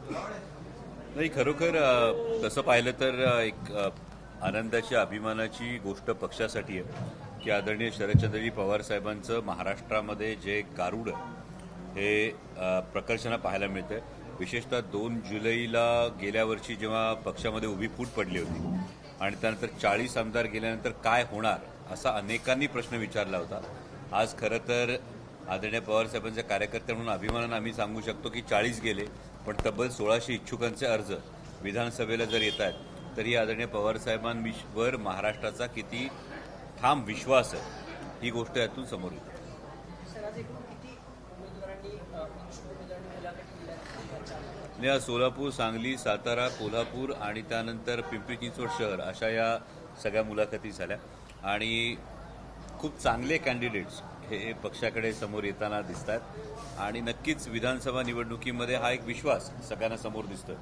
नाही, खरोखर तसं पाहिलं तर एक आनंदाची अभिमानाची गोष्ट पक्षासाठी आहे की आदरणीय शरदचंद्रजी पवार साहेबांचं महाराष्ट्रामध्ये जे गारुड हे प्रकर्षानं पाहायला मिळतंय. विशेषतः 2 जुलैला गेल्या वर्षी जेव्हा पक्षामध्ये उभी फूट पडली होती आणि त्यानंतर 40 आमदार गेल्यानंतर काय होणार असा अनेकांनी प्रश्न विचारला होता. आज खरं तर आदरणीय पवारसाहेबांचे कार्यकर्ते म्हणून अभिमानानं आम्ही सांगू शकतो की 40 गेले, पण तब्बल 1600 इच्छुकांचे अर्ज विधानसभेला जर येत आहेत तरी आदरणीय पवारसाहेबांवर महाराष्ट्राचा किती ठाम विश्वास आहे ही गोष्ट यातून समोर येते. या सोलापूर, सांगली, सातारा, कोल्हापूर आणि त्यानंतर पिंपरी चिंचवड शहर अशा या सगळ्या मुलाखती झाल्या आणि खूप चांगले कॅन्डिडेट्स हे पक्षाकडे समोर येताना दिसत आहेत आणि नक्कीच विधानसभा निवडणुकीमध्ये हा एक विश्वास सगळ्यांना समोर दिसतोय.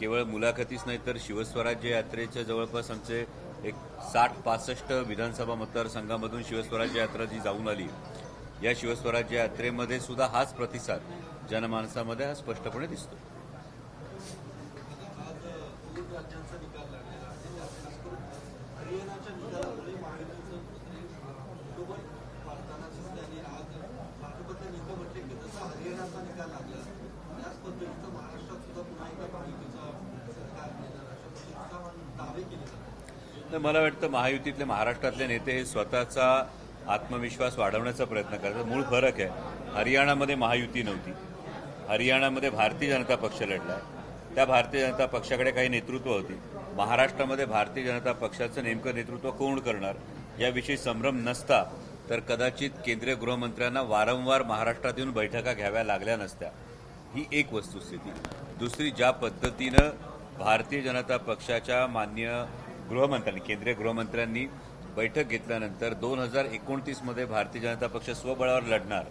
केवळ मुलाखतीच नाही तर शिवस्वराज्य यात्रेच्या जवळपास आमचे एक 60-65 विधानसभा मतदारसंघामधून शिवस्वराज्य यात्रा जी जाऊन आली, या शिवस्वराज्य यात्रेमध्ये सुद्धा हाच प्रतिसाद जनमानसामध्ये हा स्पष्टपणे दिसतो. मला वाटतं महायुतीतले महाराष्ट्रातले नेते हे स्वतःचा आत्मविश्वास वाढवण्याचा प्रयत्न करतात. मूळ फरक आहे, हरियाणामध्ये महायुती नव्हती, हरियाणामध्ये भारतीय जनता पक्ष लढला, त्या भारतीय जनता पक्षाकडे काही नेतृत्व होती. महाराष्ट्रामध्ये भारतीय जनता पक्षाचं नेमकं नेतृत्व कोण करणार याविषयी संभ्रम नसता तर कदाचित केंद्रीय गृहमंत्र्यांना वारंवार महाराष्ट्रात येऊन बैठका घ्याव्या लागल्या नसत्या. ही एक वस्तुस्थिती. दुसरी, ज्या पद्धतीनं भारतीय जनता पक्षाच्या माननीय गृहमंत्र्यांनी, केंद्रीय गृहमंत्र्यांनी बैठक घेतल्यानंतर 2029 भारतीय जनता पक्ष स्वबळावर लढणार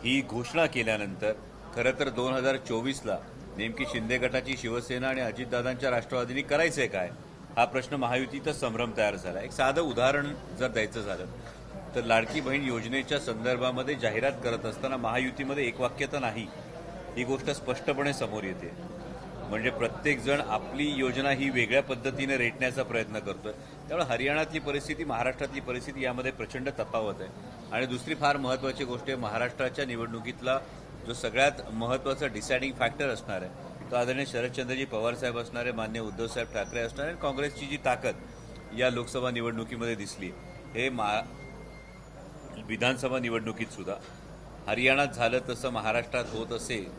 ही घोषणा केल्यानंतर खरं तर 2024ला नेमकी शिंदे गटाची शिवसेना आणि अजितदादांच्या राष्ट्रवादींनी करायचंय काय हा प्रश्न महायुतीतच संभ्रम तयार झाला. एक साधं उदाहरण जर द्यायचं झालं तर लाडकी बहीण योजनेच्या संदर्भामध्ये जाहिरात करत असताना महायुतीमध्ये एकवाक्यता नाही, ही गोष्ट स्पष्टपणे समोर येते. म्हणजे प्रत्येकजण आपली योजना ही वेगळ्या पद्धतीने रेटण्याचा प्रयत्न करतोय. त्यामुळे हरियाणातली परिस्थिती, महाराष्ट्रातली परिस्थिती यामध्ये प्रचंड तफावत आहे. आणि दुसरी फार महत्त्वाची गोष्ट आहे, महाराष्ट्राच्या निवडणुकीतला जो सगळ्यात महत्त्वाचा डिसायडिंग फॅक्टर असणार आहे तो आदरणीय शरदचंद्रजी पवारसाहेब असणार आहे, माननीय उद्धवसाहेब ठाकरे असणार आहे. काँग्रेसची जी ताकद या लोकसभा निवडणुकीमध्ये दिसली हे विधानसभा निवडणुकीत सुद्धा हरियाणात झालं तसं महाराष्ट्रात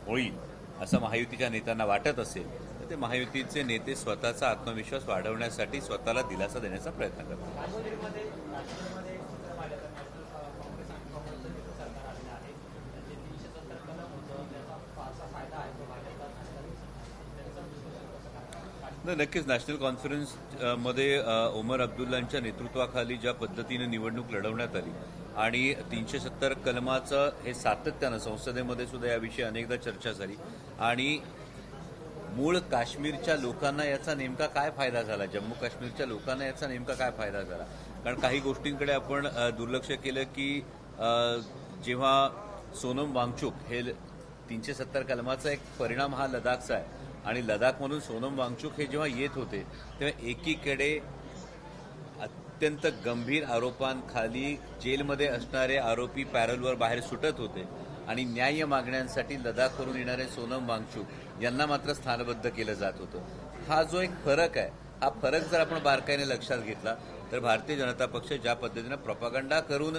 होईल असं महायुतीच्या नेत्यांना वाटत असेल तर ते महायुतीचे नेते स्वतःचा आत्मविश्वास वाढवण्यासाठी स्वतःला दिलासा देण्याचा प्रयत्न करतात. नक्कीच नॅशनल कॉन्फरन्समध्ये उमर अब्दुल्लांच्या नेतृत्वाखाली ज्या पद्धतीने निवडणूक लढवण्यात आली आणि 370 कलमाचं हे सातत्यानं संसदेमध्ये सुद्धा याविषयी अनेकदा चर्चा झाली आणि मूळ काश्मीरच्या लोकांना याचा नेमका काय फायदा झाला, जम्मू काश्मीरच्या लोकांना याचा नेमका काय फायदा झाला. कारण काही गोष्टींकडे आपण दुर्लक्ष केलं की जेव्हा सोनम वांगचुक हे 370 कलमाचा एक परिणाम हा लडाखचा आहे आणि लडाखमधून सोनम वांगचुक हे जेव्हा येत होते तेव्हा एकीकडे अत्यंत गंभीर आरोपांखाली जेलमध्ये असणारे आरोपी पॅरलवर बाहेर सुटत होते आणि न्याय मागण्यांसाठी लडाखवरून येणारे सोनम वांगचुक यांना मात्र स्थानबद्ध केलं जात होतं. हा जो एक फरक आहे, हा फरक जर आपण बारकाईने लक्षात घेतला तर भारतीय जनता पक्ष ज्या पद्धतीनं प्रोपागंडा करून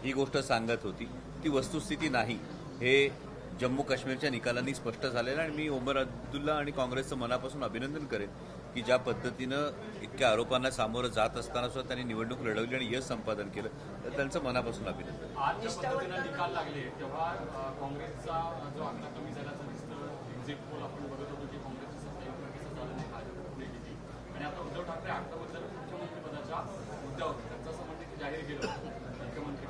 ही गोष्ट सांगत होती ती वस्तुस्थिती नाही हे जम्मू काश्मीरच्या निकालांनी स्पष्ट झालेलं. आणि मी उमर अब्दुल्ला आणि काँग्रेसचं मनापासून अभिनंदन करेन की ज्या पद्धतीनं इतक्या आरोपांना सामोरं जात असताना सुद्धा त्यांनी निवडणूक लढवली आणि यश संपादन केलं, तर त्यांचं मनापासून अभिनंदन. आज ज्या पद्धतीनं निकाल लागले तेव्हा काँग्रेसचा जो आकडा कमी झाल्याचं दिसतं. एक्झिट पोल आपण बघत होतो की काँग्रेसची सत्ता एक प्रतिशत झालं नाही, भाजप पुढे गेली आणि आता उद्धव ठाकरे आठवड्याबद्दल मुख्यमंत्रीपदाच्या मुद्द्यावर त्यांचं असं म्हणणं की जाहीर केलं मुख्यमंत्री.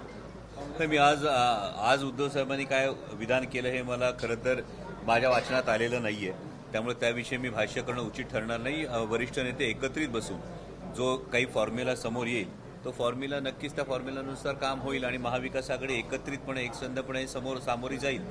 मी आज उद्धव साहेबांनी काय विधान केलं हे मला खरं तर माझ्या वाचनात आलेलं नाहीये, त्यामुळे त्याविषयी मी भाष्य करणं उचित ठरणार नाही. वरिष्ठ नेते एकत्रित बसून जो काही फॉर्म्युला समोर येईल तो फॉर्म्युला नक्कीच त्या फॉर्म्युलानुसार काम होईल आणि महाविकास आघाडी एकत्रितपणे एकसंधपणे सामोरी जाईल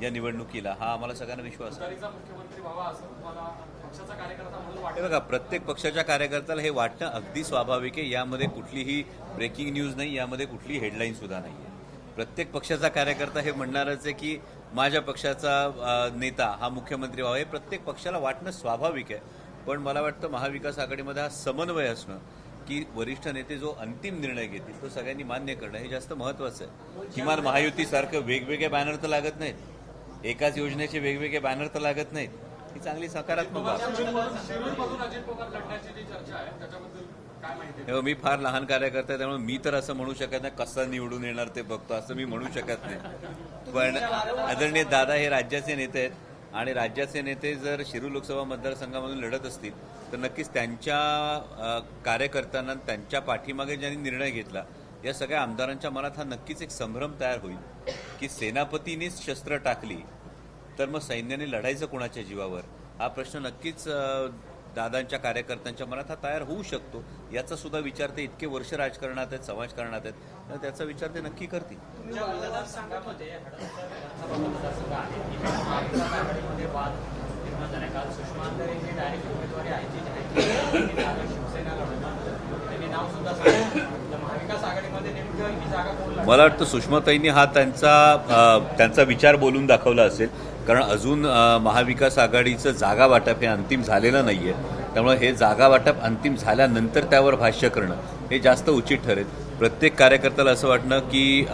या निवडणुकीला, हा आम्हाला सगळ्यांना विश्वास आहे. तुतारीचा मुख्यमंत्री व्हावा असं तुम्हाला पक्षाचा कार्यकर्ता म्हणून हे वाटतं? बघा, प्रत्येक पक्षाच्या कार्यकर्त्याला हे वाटणं अगदी स्वाभाविक आहे. यामध्ये कुठलीही ब्रेकिंग न्यूज नाही, यामध्ये कुठलीही हेडलाईन सुद्धा नाही आहे. प्रत्येक पक्षाचा कार्यकर्ता हे म्हणणारच आहे की माझ्या पक्षाचा नेता हा मुख्यमंत्री व्हावा, हे प्रत्येक पक्षाला वाटणं स्वाभाविक आहे. पण मला वाटतं महाविकास आघाडीमध्ये हा समन्वय असणं, की वरिष्ठ नेते जो अंतिम निर्णय घेतील तो सगळ्यांनी मान्य करणं हे जास्त महत्वाचं आहे. किमान महायुतीसारखं वेगवेगळे बॅनर तर लागत नाहीत, एकाच योजनेचे वेगवेगळे बॅनर तर लागत नाहीत. ही चांगली सकारात्मक बाब आहे. शिरूरमधून अजित पवार लढण्याची जी चर्चा आहे त्याच्याबद्दल काय माहिती आहे? तेव्हा मी फार लहान कार्यकर्ता आहे, त्यामुळे मी तर असं म्हणू शकत नाही कसा निवडून येणार ते बघतो असं मी म्हणू शकत नाही. पण आदरणीय दादा हे राज्याचे नेते आहेत, आणि राज्याचे नेते जर शिरूर लोकसभा मतदारसंघामधून लढत असतील तर नक्कीच त्यांच्या कार्यकर्त्यांना, त्यांच्या पाठीमागे ज्यांनी निर्णय घेतला, या सगळ्या आमदारांच्या मनात हा नक्कीच एक संभ्रम तयार होईल की सेनापतींनीच शस्त्र टाकली तर मग सैन्याने लढायचं कोणाच्या जीवावर, हा प्रश्न नक्कीच दादांच्या कार्यकर्त्यांच्या मनात हा तयार होऊ शकतो. याचा सुद्धा विचार ते इतके वर्ष राजकारणात आहेत, समाजकारणात आहेत, तर त्याचा विचार ते नक्की करतील. तुमच्या मतदारसंघामध्ये हडपसर विधानसभा मतदारसंघ आहे. तिथे महाविकास आघाडीमध्ये वाद निर्माण झाला. काल सुषमा अंधारे हे डायरेक्ट उमेदवारी आयची जाहीर केली, शिवसेना लढवणार, त्यांनी नाव सुद्धा सांगितलं. तर महाविकास आघाडीमध्ये नेमकं ही जागा कोण लढवणार? मला वाटतं सुषमाताईंनी हा त्यांचा विचार बोलून दाखवला असेल, कारण अजून महाविकास आघाडीचं जागा वाटप हे अंतिम झालेलं नाहीये. त्यामुळे हे जागा वाटप अंतिम झाल्यानंतर त्यावर भाष्य करणं हे जास्त उचित ठरेल. प्रत्येक कार्यकर्त्याला असं वाटणं की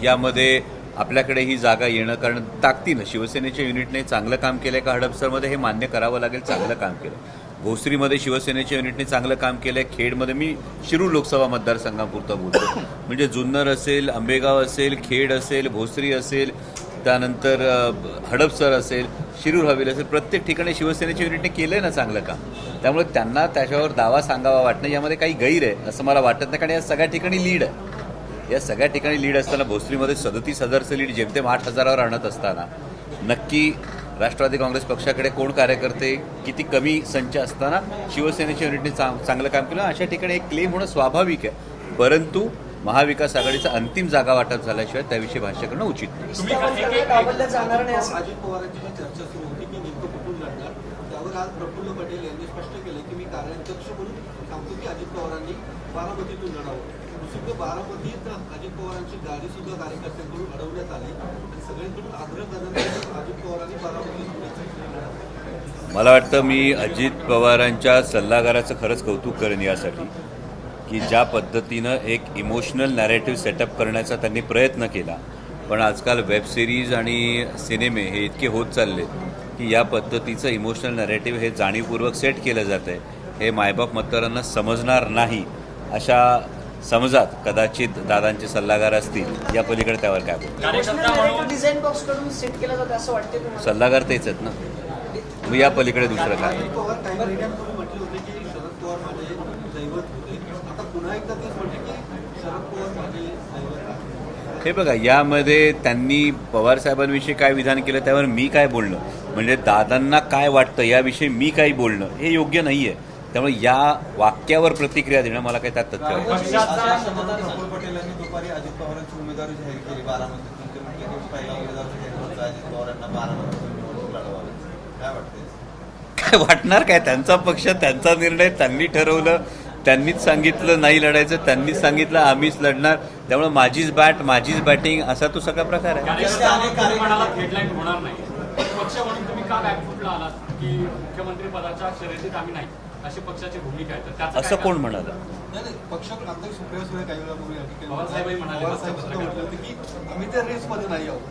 यामध्ये आपल्याकडे ही जागा येणं, कारण ताकदीनं शिवसेनेच्या युनिटने चांगलं काम केलंय का हडपसरमध्ये हे मान्य करावं लागेल. चांगलं काम केलं. भोसरीमध्ये शिवसेनेच्या युनिटने चांगलं काम केलंय. खेडमध्ये, मी शिरूर लोकसभा मतदारसंघापुरता बोलतो, म्हणजे जुन्नर असेल, आंबेगाव असेल, खेड असेल, भोसरी असेल, त्यानंतर हडपसर असेल, शिरूर हवेली असेल, प्रत्येक ठिकाणी शिवसेनेच्या युनिटने केलंय ना चांगलं काम. त्यामुळे त्यांना त्याच्यावर दावा सांगावा वाटणं यामध्ये काही गैर आहे असं मला वाटत नाही, कारण या सगळ्या ठिकाणी लीड आहे. या सगळ्या ठिकाणी लीड असताना भोसरीमध्ये 37,000चं लीड जेमतेम 8,000वर आणत असताना नक्की राष्ट्रवादी काँग्रेस पक्षाकडे कोण कार्यकर्ते, किती कमी संच असताना शिवसेनेच्या युनिटने चांगलं काम केलं, अशा ठिकाणी एक क्लेम होणं स्वाभाविक आहे. परंतु महाविकास आघाडीचा अंतिम जागा वाटप झाल्याशिवाय त्याविषयी भाष्य करणं उचित नाही. डावललं जाणार नाही असं अजित पवारांची जी चर्चा सुरू होती की नेमकं कुठून लढणार, त्यावर आज प्रफुल्ल पटेल यांनी स्पष्ट केलं की मी कार्याध्यक्ष म्हणून सांगतो की अजित पवारांनी बारामतीतून लढावं. दुसरीकडे बारामतीत अजित पवारांची गाडी सुद्धा कार्यकर्त्यांकडून अडवण्यात आली आणि सगळ्यांकडून आग्रह करण्यात अजित पवारांनी बारामतीत. मला वाटतं मी अजित पवारांच्या सल्लागाराचं खरंच कौतुक करेन यासाठी की ज्या पद्धतीनं एक इमोशनल नॅरेटिव्ह सेटअप करण्याचा त्यांनी प्रयत्न केला. पण आजकाल वेब सिरीज आणि सिनेमे हे इतके होत चालले की या पद्धतीचं इमोशनल नॅरेटिव्ह हे जाणीवपूर्वक सेट केलं जातं आहे. हे मायबाप मतदारांना समजणार नाही अशा समजात कदाचित दादांचे सल्लागार असतील. या पलीकडे त्यावर काय बोलतो, डिझाईन बॉक्स कडून सेट केलं जातं असं वाटते तुम्हाला? सल्लागार तेच आहेत ना, मग या पलीकडे दुसरं काय. अजित पवार काही महिन्यांपूर्वी म्हटले होते की शरद पवार माझे दैवत होते. आता पुन्हा एकदा तेच म्हटले की शरद पवार माझे दैवत आहे. हे बघा, यामध्ये त्यांनी पवारसाहेबांविषयी काय विधान केलं त्यावर मी काय बोलणं, म्हणजे दादांना काय वाटतं याविषयी मी काही बोलणं हे योग्य नाही आहे. त्यामुळे या वाक्यावर प्रतिक्रिया देणं मला काही त्यात तथ्य वाटतं. प्रफुल्ल पटेल यांनी दुपारी अजित पवारांची उमेदवारी जाहीर केली बारामतीतून. ते म्हटले की पहिला उमेदवार जाहीर होता अजित पवारांना बारामतीतून निवडणूक लढवावी. काय वाटतंय? काय वाटणार काय, त्यांचा पक्ष, त्यांचा निर्णय, त्यांनी ठरवलं, त्यांनीच सांगितलं नाही लढायचं, त्यांनीच सांगितलं आम्हीच लढणार, त्यामुळे माझीच बॅट माझीच बॅटिंग असा तो सगळा प्रकार आहे. हेडलाईन होणार नाही. पक्ष म्हणून तुम्ही का बॅकफुटला आलात की मुख्यमंत्री पदाच्या शर्यतीत आम्ही नाही, अशी पक्षाची भूमिका आहे? तर त्याचं असं काय कोण कारण? म्हणालं? नाही, पक्षात आता सुप्रिया सुळे काही वेळापूर्वी या ठिकाणी पवारसाहेबही म्हणाले, पवारसाहेब सुद्धा म्हटले होते की आम्ही त्या रेसमध्ये नाही आहोत.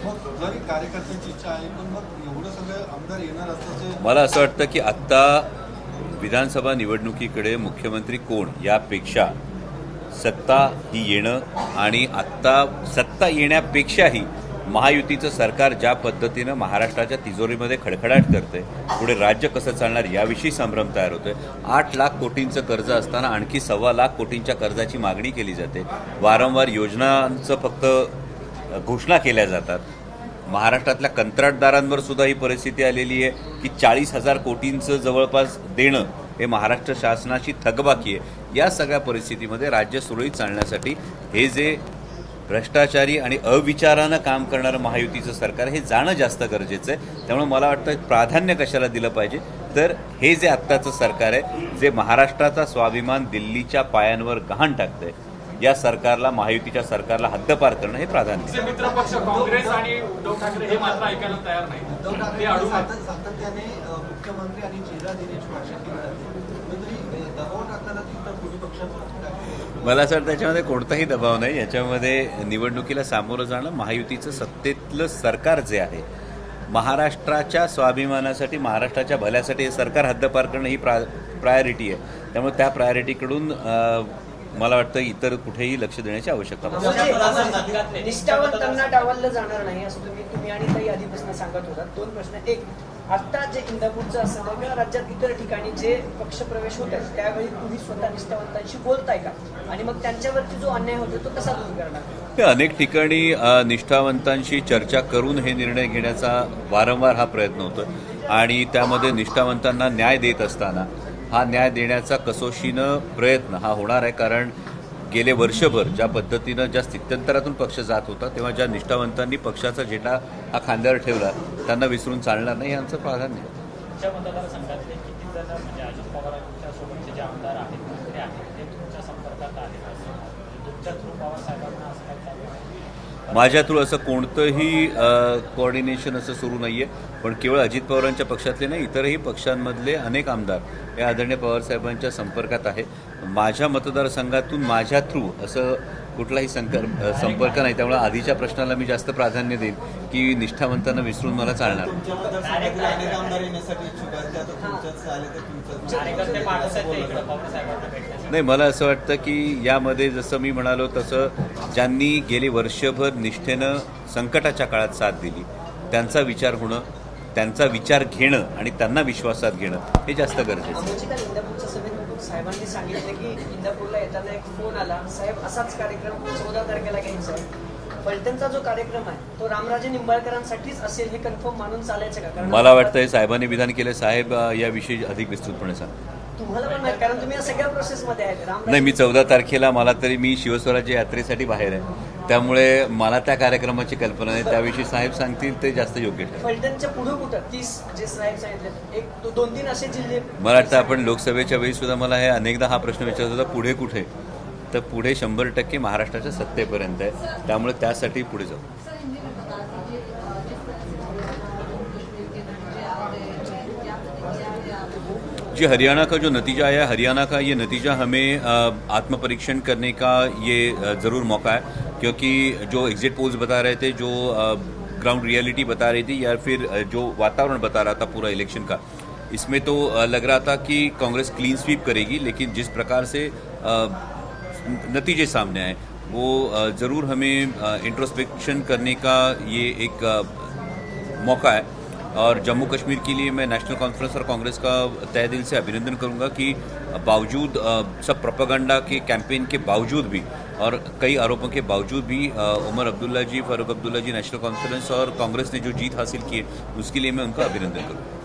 मग जरी कार्यकर्त्यांची इच्छा आहे पण मग एवढं सगळं आमदार येणार असल्याचे मला असं वाटतं की आत्ता विधानसभा निवडणुकीकडे मुख्यमंत्री कोण यापेक्षा सत्ता ही येणं, आणि आत्ता सत्ता येण्यापेक्षाही महायुतीचं सरकार ज्या पद्धतीनं महाराष्ट्राच्या तिजोरीमध्ये खडखडाट करते, पुढे राज्य कसं चालणार याविषयी संभ्रम तयार होतोय. 8 लाख कोटींचं कर्ज असताना आणखी 1.25 लाख कोटींच्या कर्जाची मागणी केली जाते. वारंवार योजनांचं फक्त घोषणा केल्या जातात. महाराष्ट्रातल्या कंत्राटदारांवर सुद्धा ही परिस्थिती आलेली आहे की 40,000 कोटींचं जवळपास देणं हे महाराष्ट्र शासनाची थकबाकी आहे. या सगळ्या परिस्थितीमध्ये राज्य सुरळीत चालण्यासाठी हे जे भ्रष्टाचारी आणि अविचारानं काम करणारं महायुतीचं सरकार हे जाणं जास्त गरजेचं आहे. त्यामुळे मला वाटतं प्राधान्य कशाला दिलं पाहिजे, तर हे जे आत्ताचं सरकार आहे, जे महाराष्ट्राचा स्वाभिमान दिल्लीच्या पायांवर गहाण टाकतंय, या सरकारला, महायुतीच्या सरकारला हद्दपार करणं हे प्राधान्य. जे मित्रपक्ष काँग्रेस आणि उद्धव ठाकरे हे मात्र ऐकायला तयार नाही. उद्धव ते ठाकरे अडून आहेत. सातत्याने मुख्यमंत्री आणि चेहरा देण्याची भाषा केली जाते. कुठेतरी दबाव टाकताना तिथं दोन्ही पक्षांवर मला असं वाटतं त्याच्यामध्ये कोणताही दबाव नाही. याच्यामध्ये निवडणुकीला सामोरं जाणं, महायुतीचं सत्तेतलं सरकार जे आहे, महाराष्ट्राच्या स्वाभिमानासाठी, महाराष्ट्राच्या भल्यासाठी हे सरकार हद्दपार करणं ही प्रायोरिटी आहे. त्यामुळे त्या प्रायोरिटीकडून मला वाटतं इतर कुठेही लक्ष देण्याची आवश्यकता नाही. निष्ठावंतांना डावललं जाणार नाही असं तुम्ही आणि ताई आधीपासून सांगत होता. 2 प्रश्न. एक, आता जे इंदापूरचं असं किंवा राज्यात इतर ठिकाणी जे पक्षप्रवेश होत आहेत त्यावेळी तुम्ही स्वतः निष्ठावंतांशी बोलताय का, आणि मग त्यांच्यावरती जो अन्याय होतो तो कसा दूर करणार? हे अनेक ठिकाणी निष्ठावंतांशी चर्चा करून हे निर्णय घेण्याचा वारंवार हा प्रयत्न होतो आणि त्यामध्ये निष्ठावंतांना न्याय देत असताना हा न्याय देण्याचा कसोशीनं प्रयत्न हा होणार आहे. कारण गेले वर्षभर ज्या पद्धतीनं, ज्या स्थित्यंतरातून पक्ष जात होता, तेव्हा ज्या निष्ठावंतांनी पक्षाचा झेंडा हा खांद्यावर ठेवला त्यांना विसरून चालणार नाही, हे आमचं प्राधान्य आहे. तुमच्या मतदारसंघातले किती जण म्हणजे अजित पवारांच्या सोबतचे जे आमदार आहेत, मंत्री आहेत, ते तुमच्या संपर्कात आहेत असं तुमच्या थ्रू पवार साहेबांना असं काही चालू आहे? माझ्या थ्रू असं कोणतंही कोऑर्डिनेशन असं सुरू नाही आहे. पण केवळ अजित पवारांच्या पक्षातले नाही, इतरही पक्षांमधले अनेक आमदार हे आदरणीय पवारसाहेबांच्या संपर्कात आहे. माझ्या मतदारसंघातून माझ्या थ्रू असं कुठलाही संपर्क नाही. त्यामुळे आधीच्या प्रश्नाला मी जास्त प्राधान्य देईन की निष्ठावंतांना विसरून मला चालणार. कार्यकर्ते पाठवत आहेत ते इकडं पवार साहेबांना भेटण्यासाठी. नाही, मला असं वाटतं की यामध्ये जसं मी म्हणालो तसं ज्यांनी गेले वर्षभर निष्ठेनं संकटाच्या काळात साथ दिली त्यांचा विचार होणं, त्यांचा विचार घेणं आणि त्यांना विश्वासात घेणं हे जास्त गरजेचं आहे. काल इंदापूरच्या सभेत साहेबांनी सांगितलं की इंदापूरला येताना एक फोन आला, साहेब असाच कार्यक्रम 14 तारखेला घ्यायचा आहे. फलटणचा जो कार्यक्रम आहे तो रामराजे निंबाळकरांसाठीच असेल हे कन्फर्म मानून चालायचं का? कारण मला वाटतं साहेबांनी विधान केलं. साहेब याविषयी अधिक विस्तृतपणे सांग. तुम्हाला पण नाही, कारण तुम्ही या सगळ्या प्रोसेसमध्ये आहेत. नाही, मी 14 तारखेला मला तरी मी शिवस्वराज्य यात्रेसाठी बाहेर आहे, त्यामुळे मला त्या कार्यक्रमाची कल्पना नाही. त्याविषयी साहेब सांगतील ते जास्त योग्य ठरेल. फलटणच्या पुढे कुठं 30 जे साहेब सांगितले, एक 2-3 असे जिल्हे. मला वाटतं आपण लोकसभेच्या वेळी सुद्धा मला हे अनेकदा हा प्रश्न विचारत होता, पुढे कुठे? तर पुढे 100% महाराष्ट्राच्या सत्तेपर्यंत आहे. त्यामुळे त्यासाठी पुढे जाऊ. जी हरियाणा का जो नतीजा आया, हरियाणा का ये नतीजा हमें आत्मपरीक्षण करने का ये ज़रूर मौका है, क्योंकि जो एग्जिट पोल्स बता रहे थे, जो ग्राउंड रियलिटी बता रही थी, या फिर जो वातावरण बता रहा था पूरा इलेक्शन का, इसमें तो लग रहा था कि कांग्रेस क्लीन स्वीप करेगी. लेकिन जिस प्रकार से नतीजे सामने आए वो ज़रूर हमें इंट्रोस्पेक्शन करने का ये एक मौका है. और जम्मू कश्मीर के लिए मैं नेशनल कॉन्फ्रेंस और कांग्रेस का तहे दिल से अभिनंदन करूंगा कि बावजूद सब प्रोपेगेंडा के कैंपेन के बावजूद भी और कई आरोपों के बावजूद भी उमर अब्दुल्ला जी, फारूक अब्दुल्ला जी, नेशनल कॉन्फ्रेंस और कांग्रेस ने जो जीत हासिल की है उसके लिए मैं उनका अभिनंदन करूँगा.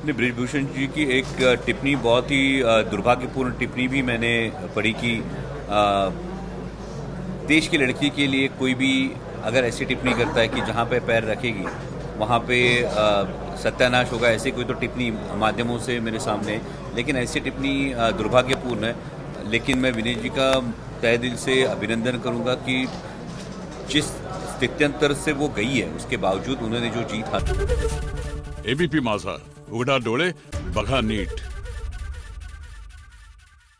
ब्रिजभूषण जी की एक टिप्पणी बहुत ही दुर्भाग्यपूर्ण टिप्पणी भी मैंने पढ़ी कि देश की लड़की के लिए कोई भी अगर ऐसी टिप्पणी करता है कि जहाँ पे पैर रखेगी वहाँ पे सत्यानाश होगा, ऐसे कोई तो टिप्पणी माध्यमों से मेरे सामने. लेकिन ऐसी टिप्पणी दुर्भाग्यपूर्ण है. लेकिन मैं विनय जी का तहे दिल से अभिनंदन करूँगा कि जिस स्थित्यंतर से वो गई है उसके बावजूद उन्होंने जो जीत हासिल. एबीपी माझा, उघडा डोळे बघा नीट.